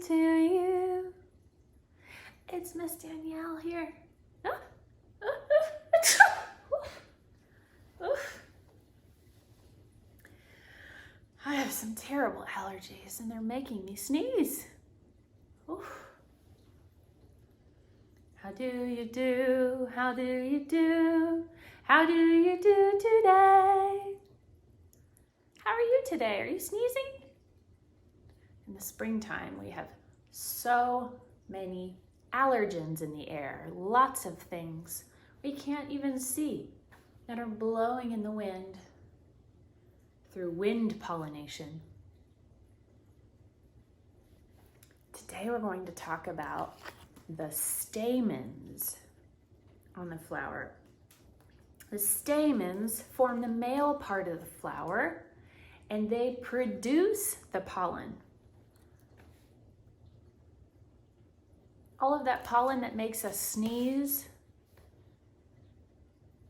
to you. It's Miss Danielle here. I have some terrible allergies and they're making me sneeze. Oof. How do you do? How do you do? How do you do today? How are you today? Are you sneezing? In the springtime, we have so many allergens in the air, lots of things we can't even see that are blowing in the wind through wind pollination. Today we're going to talk about the stamens on the flower. The stamens form the male part of the flower and they produce the pollen. All of that pollen that makes us sneeze,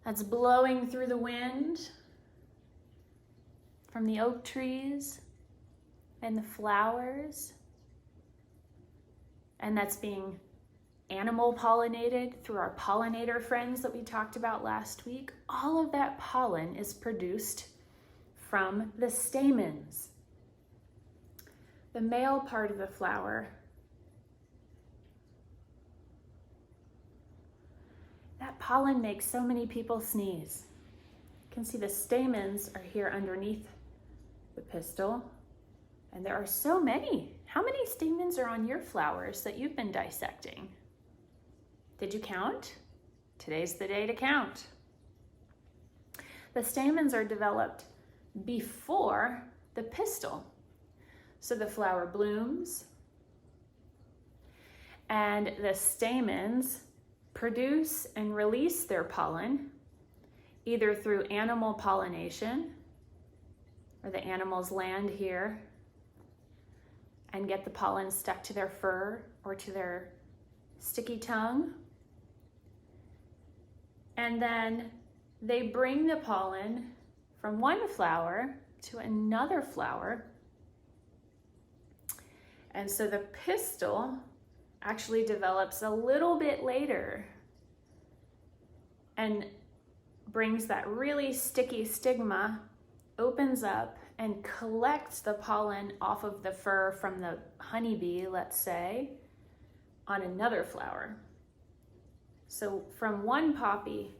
that's blowing through the wind from the oak trees and the flowers, and that's being animal pollinated through our pollinator friends that we talked about last week. All of that pollen is produced from the stamens. The male part of the flower, that pollen makes so many people sneeze. You can see the stamens are here underneath the pistil, and there are so many. How many stamens are on your flowers that you've been dissecting? Did you count? Today's the day to count. The stamens are developed before the pistil. So the flower blooms, and the stamens produce and release their pollen either through animal pollination, or the animals land here and get the pollen stuck to their fur or to their sticky tongue. And then they bring the pollen from one flower to another flower. And so the pistil actually develops a little bit later and brings that really sticky stigma, opens up and collects the pollen off of the fur from the honeybee, let's say, on another flower. So from one poppy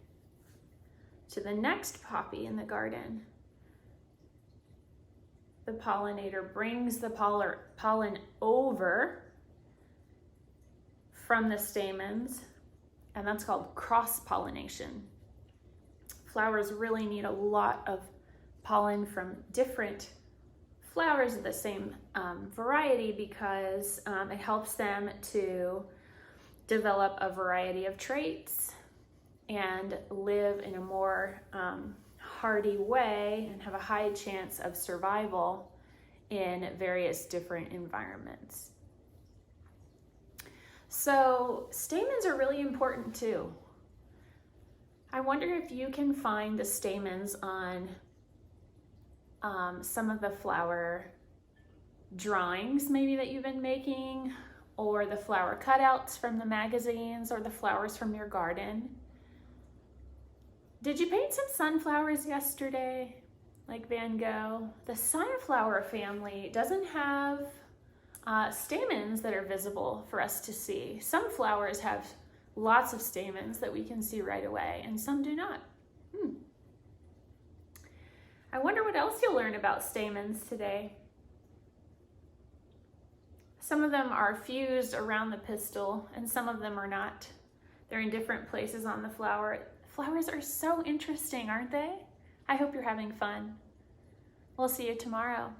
to the next poppy in the garden, the pollinator brings the pollen over from the stamens, and that's called cross-pollination. Flowers really need a lot of pollen from different flowers of the same variety because it helps them to develop a variety of traits and live in a more hardy way and have a high chance of survival in various different environments. So stamens are really important too. I wonder if you can find the stamens on some of the flower drawings maybe that you've been making, or the flower cutouts from the magazines, or the flowers from your garden. Did you paint some sunflowers yesterday, like Van Gogh? The sunflower family doesn't have stamens that are visible for us to see. Some flowers have lots of stamens that we can see right away, and some do not. I wonder what else you'll learn about stamens today. Some of them are fused around the pistil, and some of them are not. They're in different places on the flower. Flowers are so interesting, aren't they? I hope you're having fun. We'll see you tomorrow.